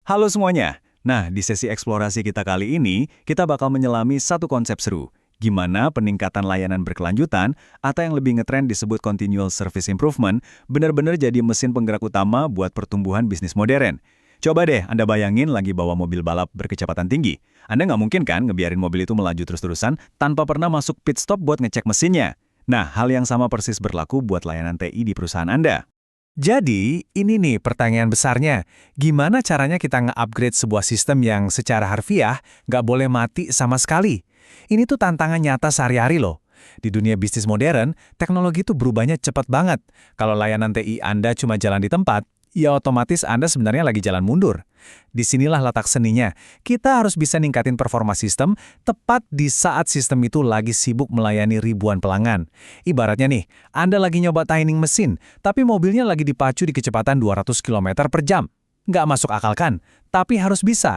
Halo semuanya. Nah, di sesi eksplorasi kita kali ini, kita bakal menyelami satu konsep seru. Gimana peningkatan layanan berkelanjutan, atau yang lebih ngetren disebut continual service improvement, benar-benar jadi mesin penggerak utama buat pertumbuhan bisnis modern. Coba deh Anda bayangin lagi bawa mobil balap berkecepatan tinggi. Anda nggak mungkin kan ngebiarin mobil itu melaju terus-terusan tanpa pernah masuk pit stop buat ngecek mesinnya. Nah, hal yang sama persis berlaku buat layanan TI di perusahaan Anda. Jadi, ini nih pertanyaan besarnya. Gimana caranya kita nge-upgrade sebuah sistem yang secara harfiah nggak boleh mati sama sekali? Ini tuh tantangan nyata sehari-hari loh. Di dunia bisnis modern, teknologi tuh berubahnya cepat banget. Kalau layanan TI Anda cuma jalan di tempat, ya otomatis Anda sebenarnya lagi jalan mundur. Disinilah letak seninya. Kita harus bisa ningkatin performa sistem tepat di saat sistem itu lagi sibuk melayani ribuan pelanggan. Ibaratnya nih, Anda lagi nyoba tightening mesin, tapi mobilnya lagi dipacu di kecepatan 200 km per jam. Nggak masuk akal kan? Tapi harus bisa.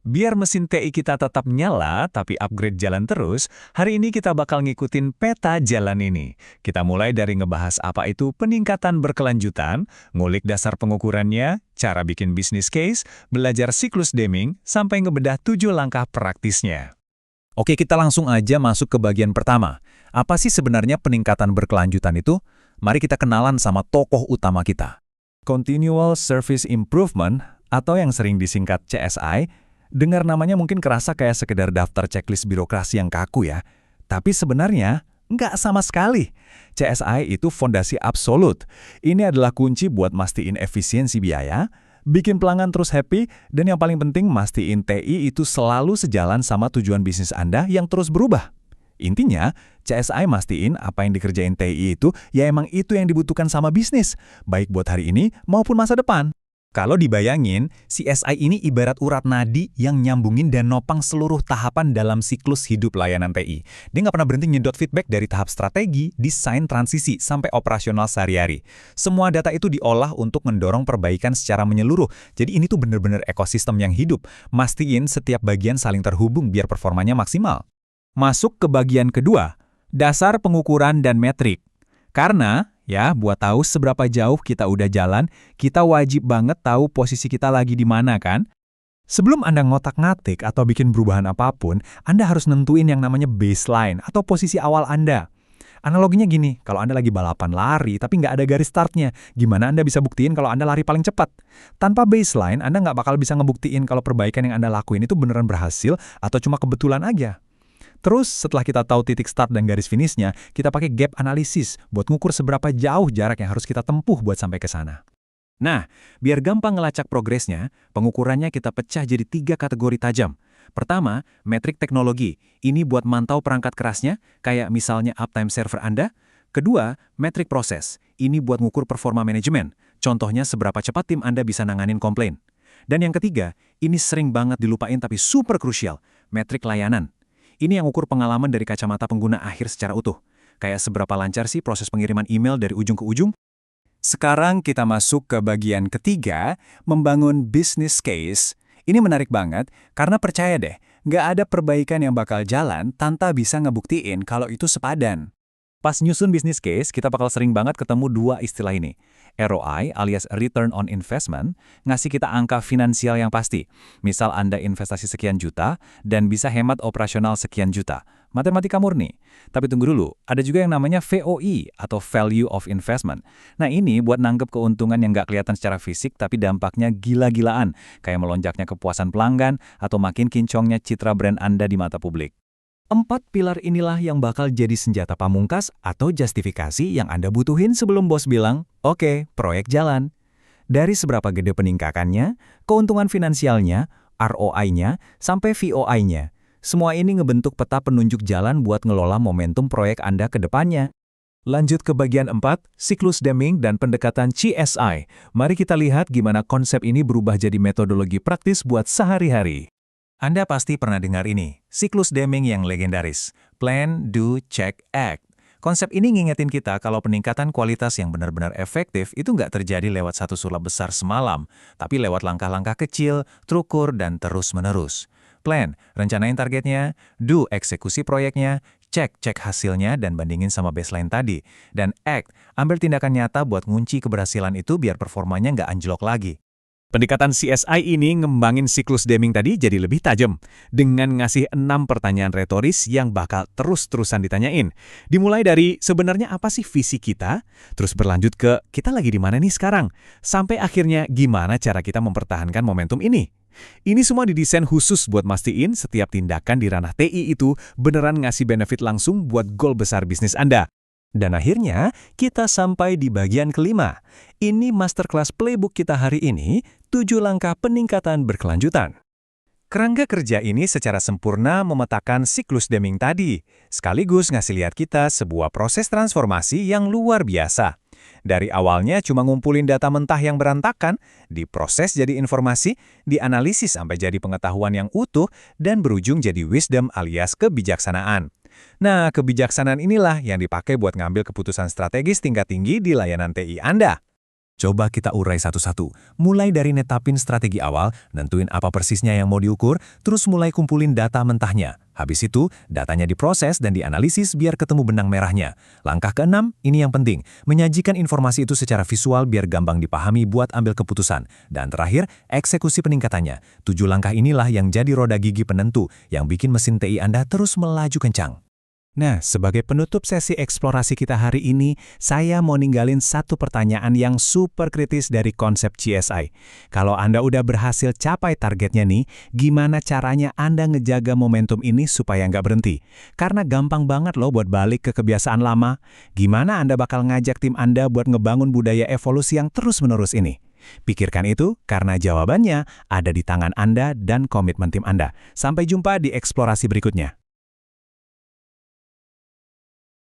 Biar mesin TI kita tetap nyala, tapi upgrade jalan terus, hari ini kita bakal ngikutin peta jalan ini. Kita mulai dari ngebahas apa itu peningkatan berkelanjutan, ngulik dasar pengukurannya, cara bikin bisnis case, belajar siklus Deming, sampai ngebedah 7 langkah praktisnya. Oke, kita langsung aja masuk ke bagian pertama. Apa sih sebenarnya peningkatan berkelanjutan itu? Mari kita kenalan sama tokoh utama kita. Continual Service Improvement, atau yang sering disingkat CSI, dengar namanya mungkin kerasa kayak sekedar daftar checklist birokrasi yang kaku ya. Tapi sebenarnya, nggak sama sekali. CSI itu fondasi absolut. Ini adalah kunci buat mastiin efisiensi biaya, bikin pelanggan terus happy, dan yang paling penting mastiin TI itu selalu sejalan sama tujuan bisnis Anda yang terus berubah. Intinya, CSI mastiin apa yang dikerjain TI itu, ya emang itu yang dibutuhkan sama bisnis, baik buat hari ini maupun masa depan. Kalau dibayangin, CSI ini ibarat urat nadi yang nyambungin dan nopang seluruh tahapan dalam siklus hidup layanan TI. Dia nggak pernah berhenti nyedot feedback dari tahap strategi, desain, transisi, sampai operasional sehari-hari. Semua data itu diolah untuk mendorong perbaikan secara menyeluruh. Jadi ini tuh bener-bener ekosistem yang hidup. Mastiin setiap bagian saling terhubung biar performanya maksimal. Masuk ke bagian kedua, dasar pengukuran dan metrik. Karena ya, buat tahu seberapa jauh kita udah jalan, kita wajib banget tahu posisi kita lagi di mana kan? Sebelum Anda ngotak-ngatik atau bikin perubahan apapun, Anda harus nentuin yang namanya baseline atau posisi awal Anda. Analoginya gini, kalau Anda lagi balapan lari tapi nggak ada garis startnya, gimana Anda bisa buktiin kalau Anda lari paling cepat? Tanpa baseline, Anda nggak bakal bisa ngebuktiin kalau perbaikan yang Anda lakuin itu beneran berhasil atau cuma kebetulan aja. Terus setelah kita tahu titik start dan garis finishnya, kita pakai gap analysis buat ngukur seberapa jauh jarak yang harus kita tempuh buat sampai ke sana. Nah, biar gampang ngelacak progresnya, pengukurannya kita pecah jadi 3 kategori tajam. Pertama, metrik teknologi. Ini buat mantau perangkat kerasnya, kayak misalnya uptime server Anda. Kedua, metrik proses. Ini buat ngukur performa manajemen. Contohnya seberapa cepat tim Anda bisa nanganin komplain. Dan yang ketiga, ini sering banget dilupain tapi super krusial, metrik layanan. Ini yang ukur pengalaman dari kacamata pengguna akhir secara utuh. Kayak seberapa lancar sih proses pengiriman email dari ujung ke ujung? Sekarang kita masuk ke bagian ketiga, membangun business case. Ini menarik banget, karena percaya deh, nggak ada perbaikan yang bakal jalan tanpa bisa ngebuktiin kalau itu sepadan. Pas nyusun business case, kita bakal sering banget ketemu 2 istilah ini. ROI alias Return on Investment, ngasih kita angka finansial yang pasti. Misal Anda investasi sekian juta, dan bisa hemat operasional sekian juta. Matematika murni. Tapi tunggu dulu, ada juga yang namanya VOI atau Value of Investment. Nah ini buat nanggep keuntungan yang nggak kelihatan secara fisik, tapi dampaknya gila-gilaan. Kayak melonjaknya kepuasan pelanggan, atau makin kinclongnya citra brand Anda di mata publik. 4 pilar inilah yang bakal jadi senjata pamungkas atau justifikasi yang Anda butuhin sebelum bos bilang, oke, proyek jalan. Dari seberapa gede peningkatannya, keuntungan finansialnya, ROI-nya, sampai VOI-nya. Semua ini ngebentuk peta penunjuk jalan buat ngelola momentum proyek Anda ke depannya. Lanjut ke bagian 4, siklus Deming dan pendekatan CSI. Mari kita lihat gimana konsep ini berubah jadi metodologi praktis buat sehari-hari. Anda pasti pernah dengar ini, siklus Deming yang legendaris. Plan, do, check, act. Konsep ini ngingetin kita kalau peningkatan kualitas yang benar-benar efektif itu nggak terjadi lewat satu sulap besar semalam, tapi lewat langkah-langkah kecil, terukur, dan terus-menerus. Plan, rencanain targetnya. Do, eksekusi proyeknya. Cek hasilnya dan bandingin sama baseline tadi. Dan act, ambil tindakan nyata buat ngunci keberhasilan itu biar performanya nggak anjlok lagi. Pendekatan CSI ini ngembangin siklus Deming tadi jadi lebih tajam, dengan ngasih 6 pertanyaan retoris yang bakal terus-terusan ditanyain. Dimulai dari sebenarnya apa sih visi kita, terus berlanjut ke kita lagi di mana nih sekarang, sampai akhirnya gimana cara kita mempertahankan momentum ini. Ini semua didesain khusus buat mastiin setiap tindakan di ranah TI itu beneran ngasih benefit langsung buat goal besar bisnis Anda. Dan akhirnya, kita sampai di bagian kelima. Ini masterclass playbook kita hari ini, 7 langkah peningkatan berkelanjutan. Kerangka kerja ini secara sempurna memetakan siklus Deming tadi, sekaligus ngasih lihat kita sebuah proses transformasi yang luar biasa. Dari awalnya cuma ngumpulin data mentah yang berantakan, diproses jadi informasi, dianalisis sampai jadi pengetahuan yang utuh, dan berujung jadi wisdom alias kebijaksanaan. Nah, kebijaksanaan inilah yang dipakai buat ngambil keputusan strategis tingkat tinggi di layanan TI Anda. Coba kita urai satu-satu, mulai dari netapin strategi awal, nentuin apa persisnya yang mau diukur, terus mulai kumpulin data mentahnya. Habis itu, datanya diproses dan dianalisis biar ketemu benang merahnya. Langkah ke-6, ini yang penting, menyajikan informasi itu secara visual biar gampang dipahami buat ambil keputusan. Dan terakhir, eksekusi peningkatannya. 7 langkah inilah yang jadi roda gigi penentu, yang bikin mesin TI Anda terus melaju kencang. Nah, sebagai penutup sesi eksplorasi kita hari ini, saya mau ninggalin satu pertanyaan yang super kritis dari konsep CSI. Kalau Anda udah berhasil capai targetnya nih, gimana caranya Anda ngejaga momentum ini supaya nggak berhenti? Karena gampang banget loh buat balik ke kebiasaan lama. Gimana Anda bakal ngajak tim Anda buat ngebangun budaya evolusi yang terus-menerus ini? Pikirkan itu karena jawabannya ada di tangan Anda dan komitmen tim Anda. Sampai jumpa di eksplorasi berikutnya.